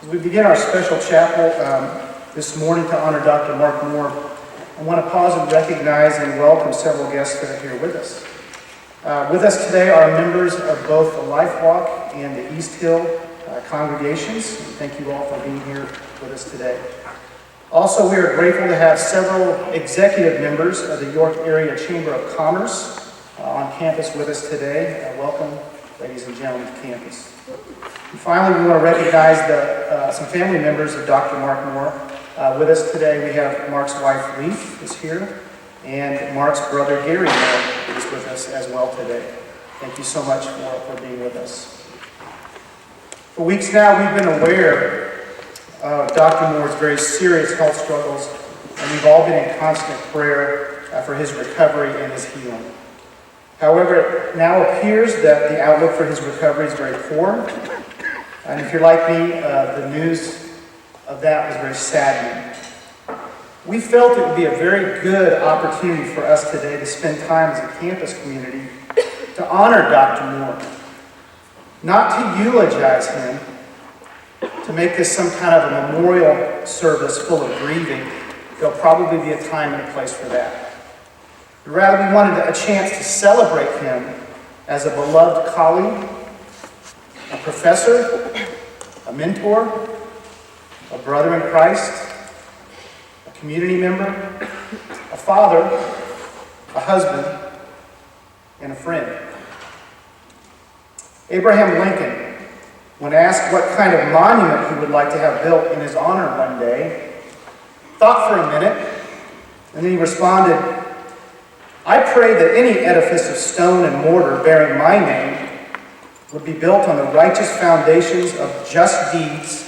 As we begin our special chapel this morning to honor Dr. Mark Moore, I want to pause and recognize and welcome several guests that are here with us. With us today are members of both the Life Walk and the East Hill congregations. Thank you all for being here with us today. Also, we are grateful to have several executive members of the York Area Chamber of Commerce on campus with us today. Welcome, ladies and gentlemen, to campus. And finally, we want to recognize some family members of Dr. Mark Moore. With us today, we have Mark's wife, Leaf, is here, and Mark's brother, Gary Moore, is with us as well today. Thank you so much for being with us. For weeks now, we've been aware of Dr. Moore's very serious health struggles, and we've all been in constant prayer for his recovery and his healing. However, it now appears that the outlook for his recovery is very poor, and if you're like me, the news of that was very saddening. We felt it would be a very good opportunity for us today to spend time as a campus community to honor Dr. Moore, not to eulogize him, to make this some kind of a memorial service full of grieving. There'll probably be a time and a place for that. Rather, we wanted a chance to celebrate him as a beloved colleague, a professor, a mentor, a brother in Christ, a community member, a father, a husband, and a friend. Abraham Lincoln, when asked what kind of monument he would like to have built in his honor one day, thought for a minute, and then he responded, "I pray that any edifice of stone and mortar bearing my name would be built on the righteous foundations of just deeds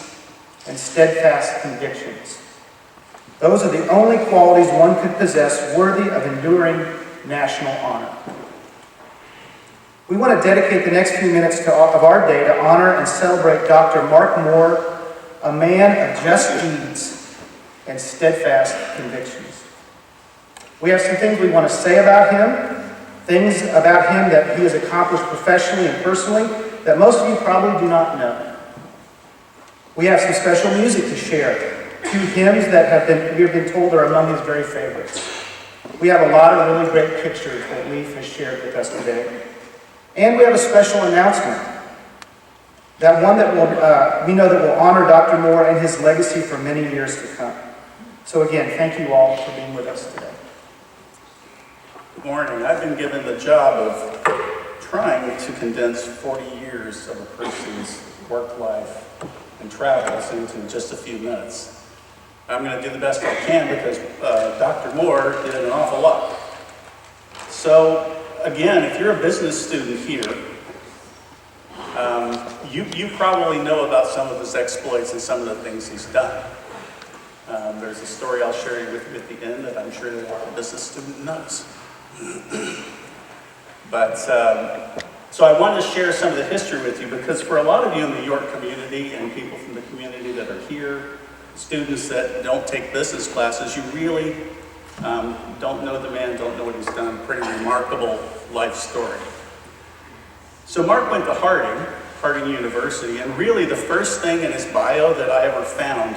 and steadfast convictions. Those are the only qualities one could possess worthy of enduring national honor." We want to dedicate the next few minutes of our day to honor and celebrate Dr. Mark Moore, a man of just deeds and steadfast convictions. We have some things we want to say about him, things about him that he has accomplished professionally and personally that most of you probably do not know. We have some special music to share, 2 hymns that we have been told are among his very favorites. We have a lot of really great pictures that Leaf has shared with us today. And we have a special announcement, that one that we know that will honor Dr. Moore and his legacy for many years to come. So again, thank you all for being with us today. Good morning. I've been given the job of trying to condense 40 years of a person's work life and travels into just a few minutes. I'm going to do the best I can because Dr. Moore did an awful lot. So again, if you're a business student here, you probably know about some of his exploits and some of the things he's done. There's a story I'll share with you at the end that I'm sure that a business student knows. But so I wanted to share some of the history with you because for a lot of you in the York community and people from the community that are here, students that don't take business classes, you really don't know the man, don't know what he's done. Pretty remarkable life story. So Mark went to Harding University, and really the first thing in his bio that I ever found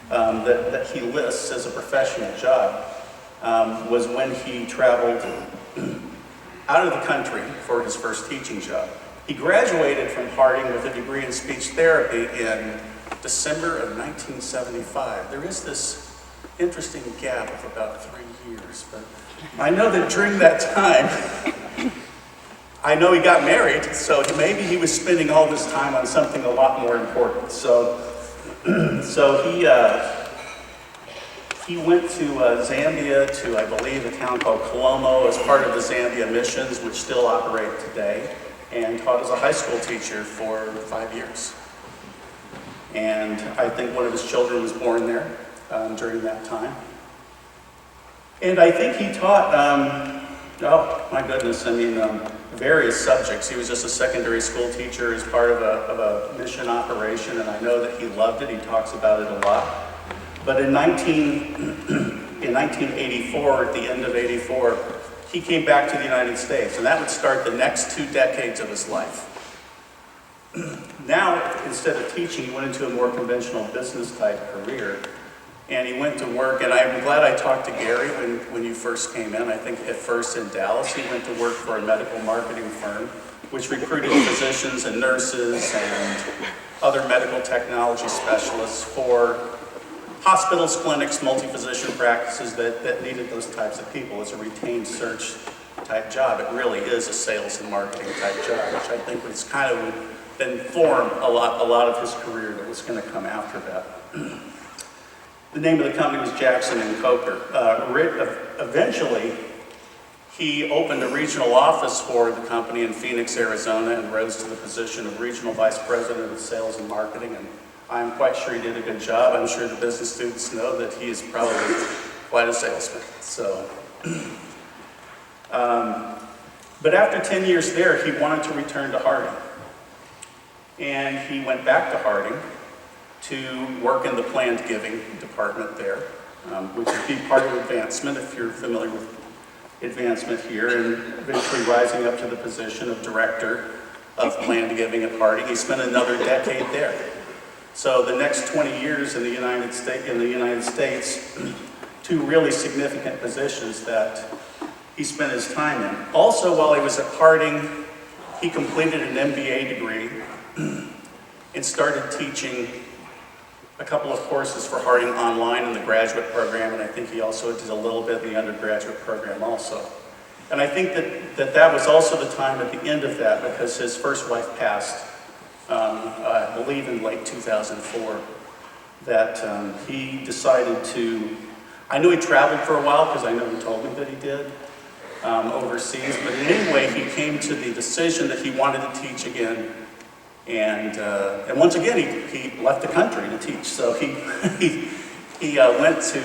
that he lists as a professional job was when he traveled out of the country for his first teaching job. He graduated from Harding with a degree in speech therapy in December of 1975. There is this interesting gap of about 3 years, but I know that during that time, I know he got married, so maybe he was spending all this time on something a lot more important. So he went to Zambia, to I believe a town called Colombo as part of the Zambia missions, which still operate today, and taught as a high school teacher for 5 years. And I think one of his children was born there during that time. And I think he taught, various subjects. He was just a secondary school teacher as part of a mission operation, and I know that he loved it. He talks about it a lot. But in 1984, at the end of 84, he came back to the United States, and that would start the next 2 decades of his life. now, instead of teaching, he went into a more conventional business type career. And he went to work, and I'm glad I talked to Gary when you first came in. I think at first in Dallas, he went to work for a medical marketing firm, which recruited physicians and nurses and other medical technology specialists for hospitals, clinics, multi-physician practices that needed those types of people. It's a retained search type job. It really is a sales and marketing type job, which I think was kind of informed a lot of his career that was going to come after that. The name of the company was Jackson and Coker. Eventually, he opened a regional office for the company in Phoenix, Arizona, and rose to the position of regional vice president of sales and marketing. And I'm quite sure he did a good job. I'm sure the business students know that he is probably quite a salesman. So, but after 10 years there, he wanted to return to Harding. And he went back to Harding to work in the planned giving department there, which would be part of advancement, if you're familiar with advancement here, and eventually rising up to the position of director of planned giving at Harding. He spent another decade there. So the next 20 years in the United States, two really significant positions that he spent his time in. Also, while he was at Harding, he completed an MBA degree and started teaching a couple of courses for Harding online in the graduate program, and I think he also did a little bit in the undergraduate program also. And I think that was also the time at the end of that, because his first wife passed, I believe in late 2004, that he decided to, I knew he traveled for a while because I know he told me that he did, overseas, but anyway, he came to the decision that he wanted to teach again. And once again, he left the country to teach. So he went to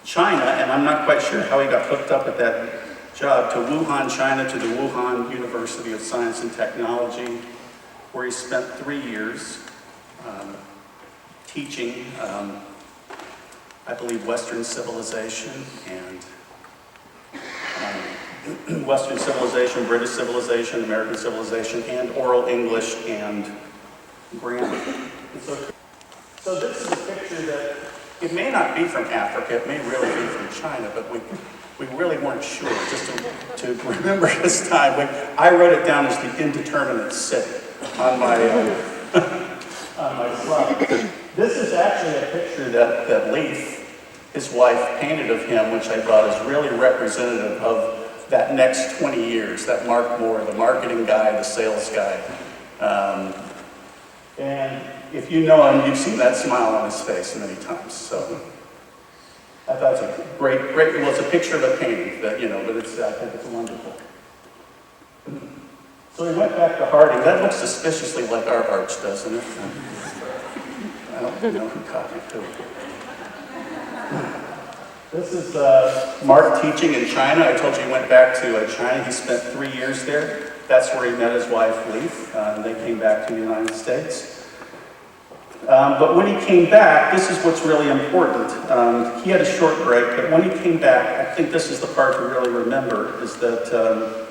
China, and I'm not quite sure how he got hooked up at that job, to Wuhan, China, to the Wuhan University of Science and Technology, where he spent 3 years teaching, I believe, Western civilization and Western civilization, British civilization, American civilization, and oral English and grammar. So this is a picture that, it may not be from Africa, it may really be from China, but we really weren't sure, just to remember this time. I wrote it down as the indeterminate city on my slide. This is actually a picture that Leif, his wife, painted of him, which I thought is really representative of that next 20 years, that Mark Moore, the marketing guy, the sales guy. And if you know him, you've seen that smile on his face many times. So I thought it's a great, well, it's a picture of a painting, that, but I think it's wonderful. So he went back to Harding. That looks suspiciously like our arch, doesn't it? I don't know who copied who. This is Mark teaching in China. I told you he went back to China. He spent 3 years there. That's where he met his wife, Leif. They came back to the United States. But when he came back, this is what's really important. He had a short break, but when he came back, I think this is the part to really remember, is that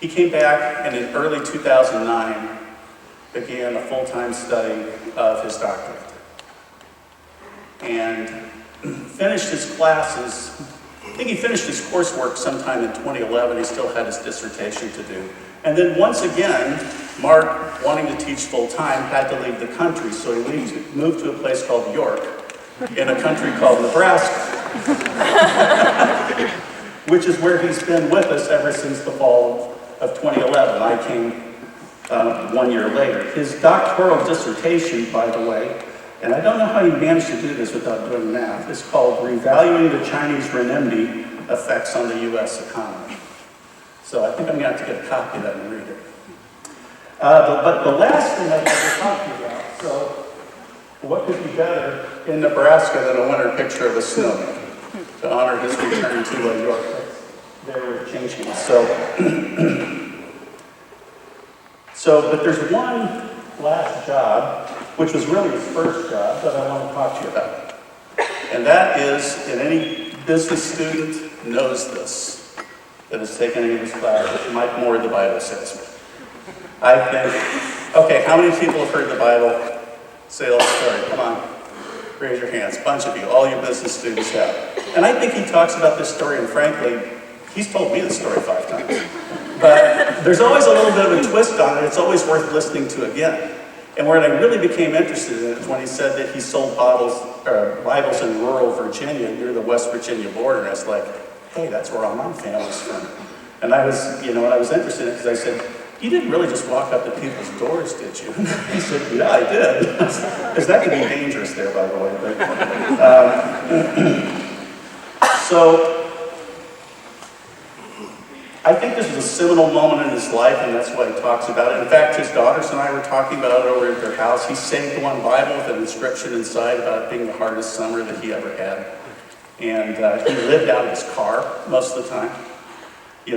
he came back and in early 2009 began a full-time study of his doctorate. And finished his classes. I think he finished his coursework sometime in 2011. He still had his dissertation to do. And then once again, Mark, wanting to teach full-time, had to leave the country. So he moved to a place called York, in a country called Nebraska, which is where he's been with us ever since the fall of 2011. I came 1 year later. His doctoral dissertation, by the way, and I don't know how he managed to do this without doing math, it's called Revaluing the Chinese Renminbi Effects on the U.S. Economy. So I think I'm going to have to get a copy of that and read it. But the last thing I'd like to talk to you about, so what could be better in Nebraska than a winter picture of a snowman to honor his return to York? They were changing. But there's one last job, which was really his first job, that I want to talk to you about. And that is, and any business student knows this, that has taken any of his classes, Mike Moore, the Bible salesman. I think Okay, how many people have heard the Bible say the story? Come on, raise your hands. A bunch of you, all your business students have. And I think he talks about this story, and frankly, he's told me the story 5 times. But there's always a little bit of a twist on it. It's always worth listening to again. And where I really became interested in it is when he said that he sold Bibles in rural Virginia, near the West Virginia border. And I was like, hey, that's where all my family's from. And I was, I was interested in it because I said, you didn't really just walk up to people's doors, did you? He said, yeah, I did. Because that could be dangerous there, by the way. But, so, I think this was a seminal moment in his life, and that's why he talks about it. In fact, his daughters and I were talking about it over at their house. He saved one Bible with an inscription inside about it being the hardest summer that he ever had. And he lived out of his car most of the time.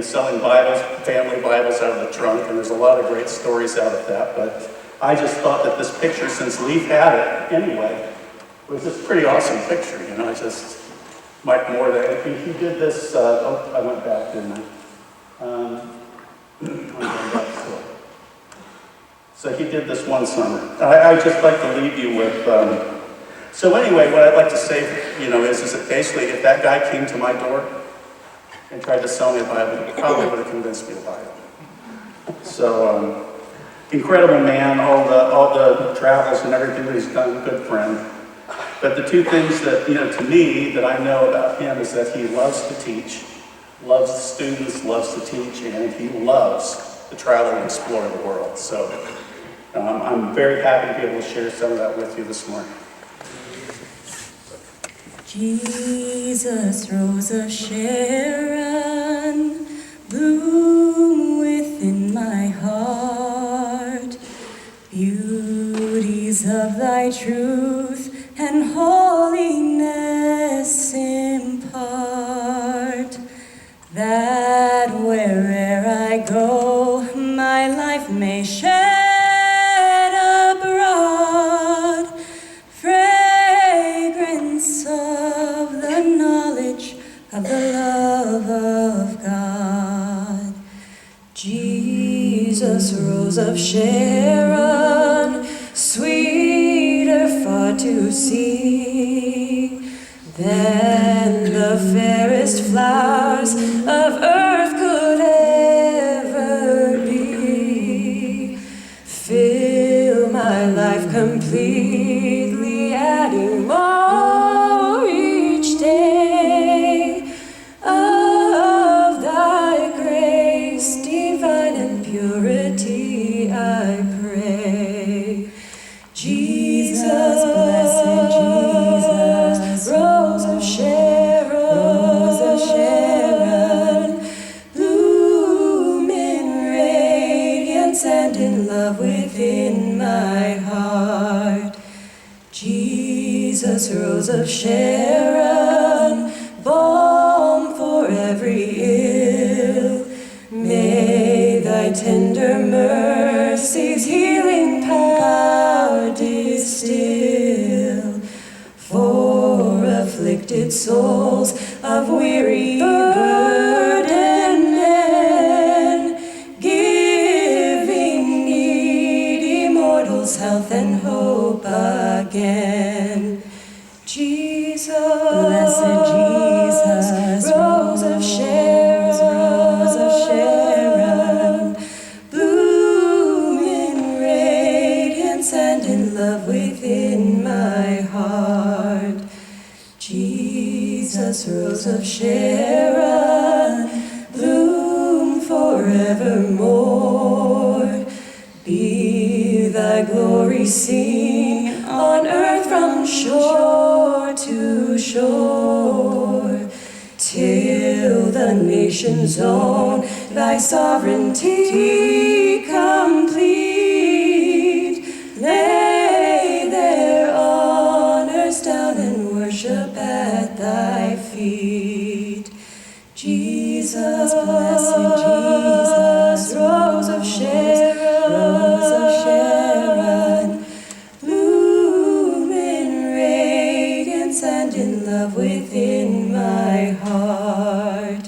Selling Bibles, family Bibles out of the trunk, and there's a lot of great stories out of that. But I just thought that this picture, since Leaf had it anyway, was just a pretty awesome picture. It's just Mike Moore. He did this. I went back, didn't I? So he did this one summer. I'd just like to leave you with. So anyway, what I'd like to say, is that basically, if that guy came to my door and tried to sell me a Bible, he probably would have convinced me to buy it. So, incredible man, all the travels and everything that he's done, good friend. But the two things that, to me, that I know about him is that he loves to teach, loves the students, loves to teach, and he loves to travel and explore the world. So, I'm very happy to be able to share some of that with you this morning. Jesus, Rose of Sharon, bloom within my heart. Beauties of thy truth and holiness impart, that where'er I go, my life may shed abroad fragrance of the knowledge of the love of God. Jesus, Rose of Sharon, sweeter far to see than the fairest flowers of earth could ever be. Fill my life completely, adding more each day of thy grace divine and purity, I pray. Jesus, blessed Jesus, Rose of Sharon, bloom in radiance and in love within my heart. Jesus, Rose of Sharon, balm for every ill, may thy tender mercies healing power distill for afflicted souls of weary burden men, giving needy mortals health and hope again. Jesus, blessed Jesus, Rose of Sharon, bloom in radiance and in love within my heart. Jesus, Rose of Sharon, bloom forevermore. Be thy glory seen on earth from shore to shore, till the nations own thy sovereignty complete. Lay their honors down and worship at thy feet. Jesus, blessed Jesus, Rose of Sharon, bloom in radiance and in love within my heart.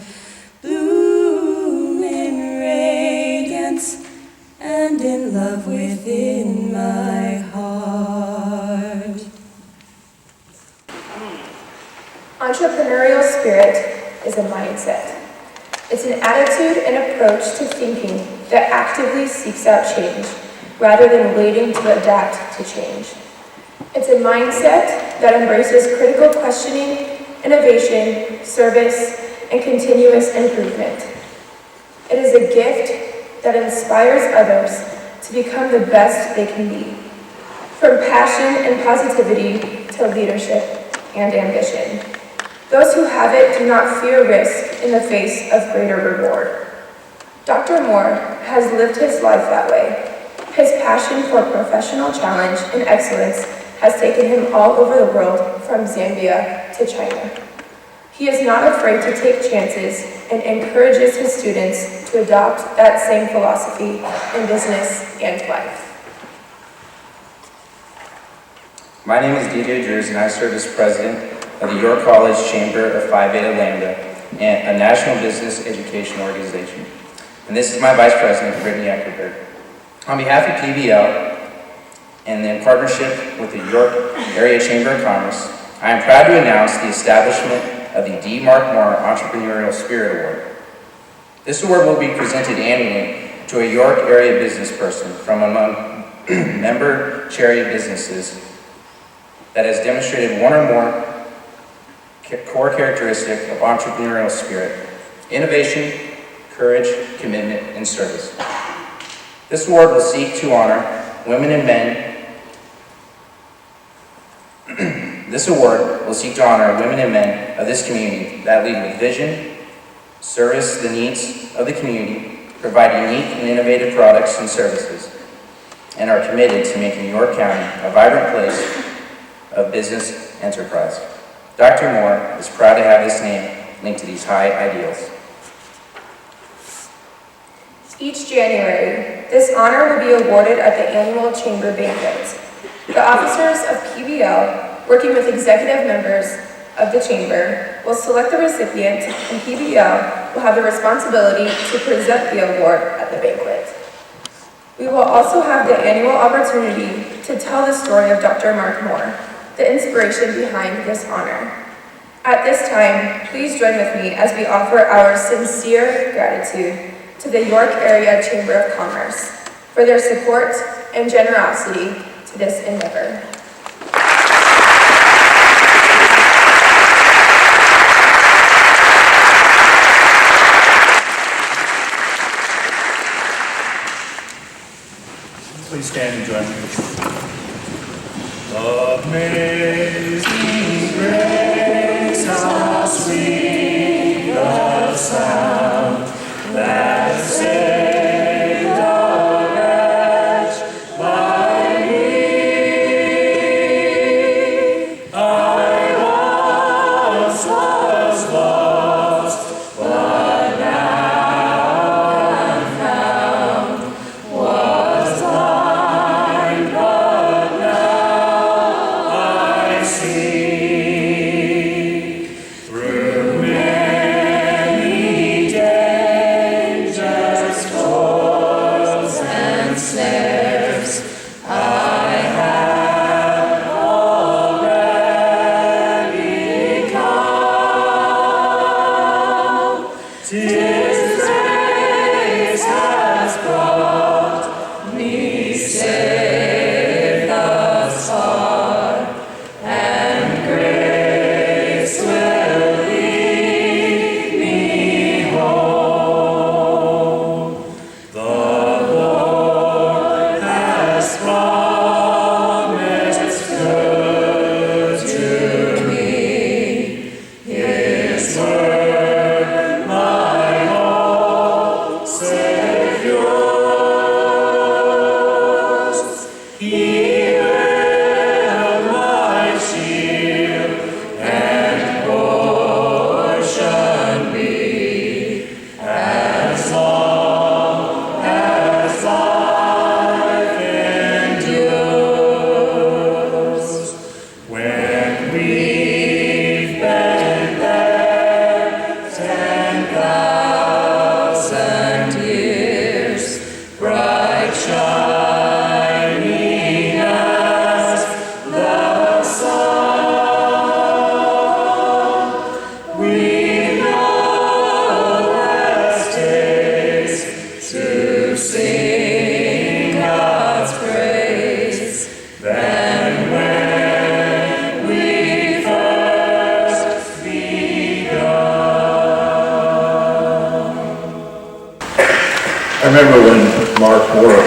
Bloom in radiance and in love within entrepreneurial spirit is a mindset. It's an attitude and approach to thinking that actively seeks out change, rather than waiting to adapt to change. It's a mindset that embraces critical questioning, innovation, service, and continuous improvement. It is a gift that inspires others to become the best they can be, from passion and positivity to leadership and ambition. Those who have it do not fear risk in the face of greater reward. Dr. Moore has lived his life that way. His passion for professional challenge and excellence has taken him all over the world, from Zambia to China. He is not afraid to take chances and encourages his students to adopt that same philosophy in business and life. My name is DJ Drews, and I serve as president of the York College Chamber of Phi Beta Lambda, and a national business education organization. And this is my vice president, Brittany Eckerberg. On behalf of PBL, and in partnership with the York Area Chamber of Commerce, I am proud to announce the establishment of the D. Mark Moore Entrepreneurial Spirit Award. This award will be presented annually to a York area business person from among member charity businesses that has demonstrated one or more core characteristics of entrepreneurial spirit: innovation, courage, commitment, and service. This award will seek to honor women and men. This award will seek to honor women and men of this community that lead with vision, service the needs of the community, provide unique and innovative products and services, and are committed to making York County a vibrant place of business enterprise. Dr. Moore is proud to have this name linked to these high ideals. Each January, this honor will be awarded at the annual Chamber banquet. The officers of PBL, working with executive members of the Chamber, will select the recipient, and PBL will have the responsibility to present the award at the banquet. We will also have the annual opportunity to tell the story of Dr. Mark Moore, the inspiration behind this honor. At this time, please join with me as we offer our sincere gratitude to the York Area Chamber of Commerce for their support and generosity to this endeavor. Please stand and join me. Amazing grace, how sweet the sound that saved a wretch like me. I once was lost, but now I'm found. Was blind, but now I remember when Mark Moore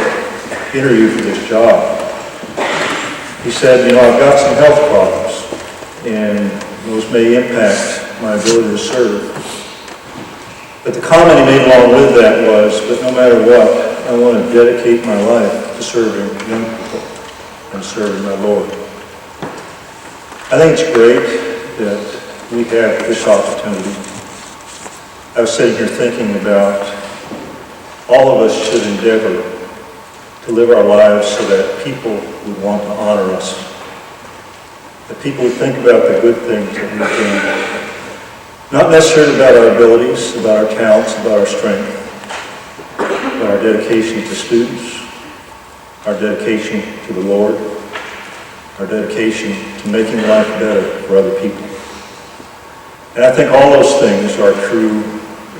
interviewed for this job, he said, you know, I've got some health problems, and those may impact my ability to serve. But the comment he made along with that was, but no matter what, I want to dedicate my life to serving young people and serving my Lord. I think it's great that we have this opportunity. I was sitting here thinking about all of us should endeavor to live our lives so that people would want to honor us. That people would think about the good things that we've done. Not necessarily about our abilities, about our talents, about our strength, but our dedication to students, our dedication to the Lord, our dedication to making life better for other people. And I think all those things are true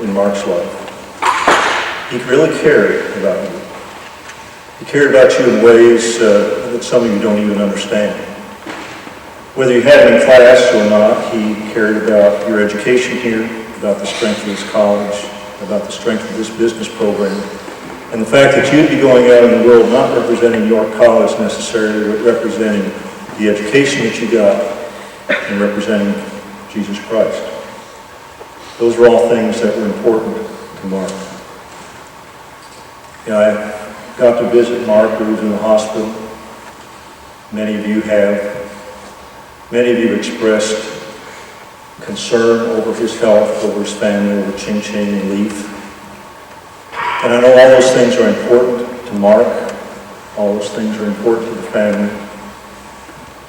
in Mark's life. He really cared about you. He cared about you in ways that some of you don't even understand. Whether you had him in class or not, he cared about your education here, about the strength of this college, about the strength of this business program, and the fact that you'd be going out in the world not representing York College necessarily, but representing the education that you got and representing Jesus Christ. Those were all things that were important to Mark. You know, I got to visit Mark, who was in the hospital. Many of you have. Many of you expressed concern over his health, over his family, over Ching Ching and Leaf. And I know all those things are important to Mark. All those things are important to the family.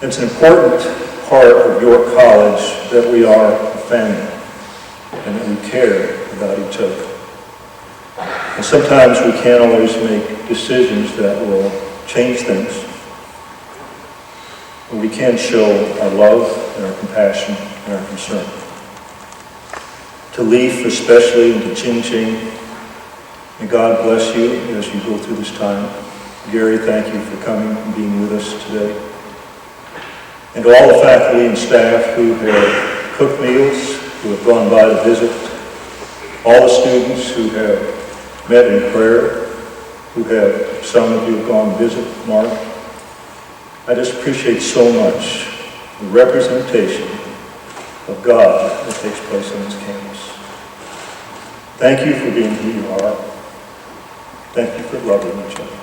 It's an important part of York College that we are a family and that we care about each other. And sometimes we can't always make decisions that will change things. But we can show our love and our compassion and our concern. To Leaf especially, and to Ching Ching, may God bless you as you go through this time. Gary, thank you for coming and being with us today. And to all the faculty and staff who have cooked meals, who have gone by to visit, all the students who have met in prayer, some of you have gone to visit Mark. I just appreciate so much the representation of God that takes place on this campus. Thank you for being who you are. Thank you for loving each other.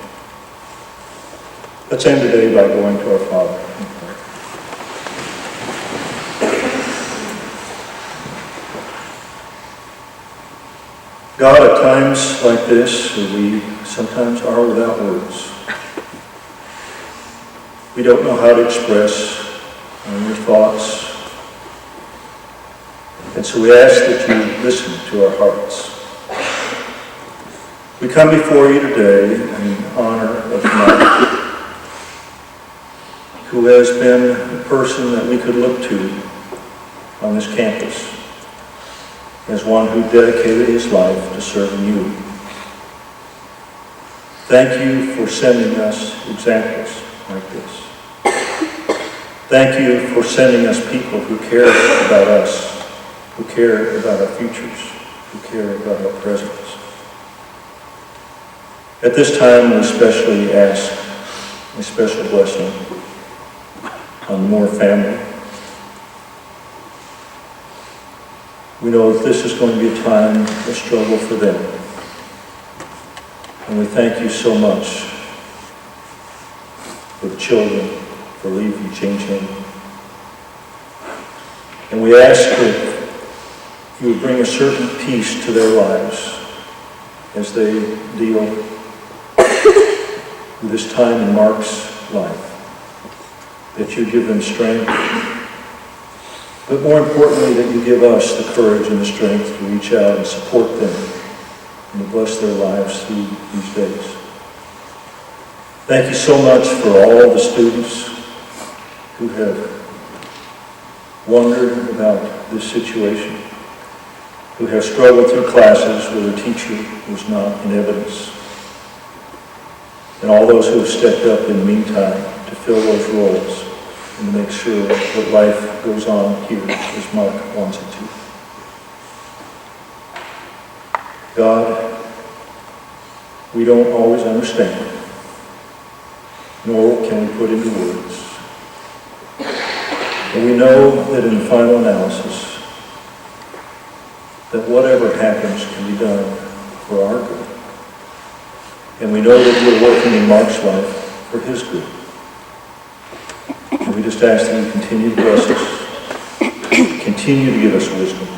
Let's end today by going to our Father. God, at times like this, we sometimes are without words. We don't know how to express your thoughts. And so we ask that you listen to our hearts. We come before you today in honor of Mike, who has been a person that we could look to on this campus as one who dedicated his life to serving you. Thank you for sending us examples like this. Thank you for sending us people who care about us, who care about our futures, who care about our presents. At this time, we especially ask a special blessing on the Moore family. We know that this is going to be a time of struggle for them. And we thank you so much for the children, for Leaf and Ching Ching. And we ask that you would bring a certain peace to their lives as they deal with this time in Mark's life. That you give them strength, but more importantly, that you give us the courage and the strength to reach out and support them and to bless their lives through these days. Thank you so much for all the students who have wondered about this situation, who have struggled through classes where the teacher was not in evidence, and all those who have stepped up in the meantime to fill those roles and to make sure that life goes on here as Mark wants it to. we don't always understand, nor can we put into words. But we know that in the final analysis, that whatever happens can be done for our good. And we know that you're working in Mark's life for his good. And we just ask that you continue to bless us, continue to give us wisdom,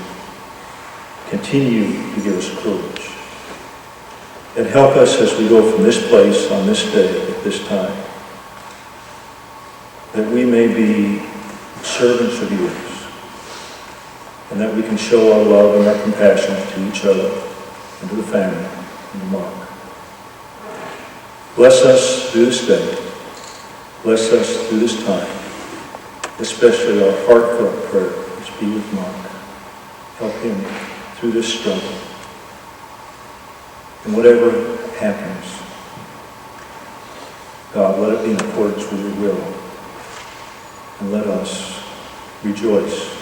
continue to give us courage, and help us as we go from this place on this day at this time, that we may be servants of yours, and that we can show our love and our compassion to each other and to the family and to Mark. Bless us through this day. Bless us through this time, especially our heartfelt prayer is be with Mark. Help him through this struggle. And whatever happens, God, let it be in accordance with your will. And let us rejoice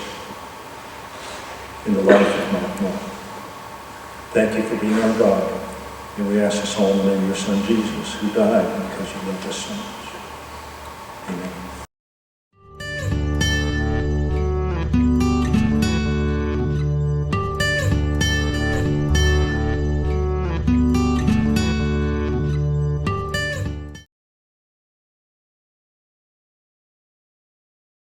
in the life of Mark Moore. Thank you for being our God. And we ask this all in the name of your Son, Jesus, who died because you loved us so.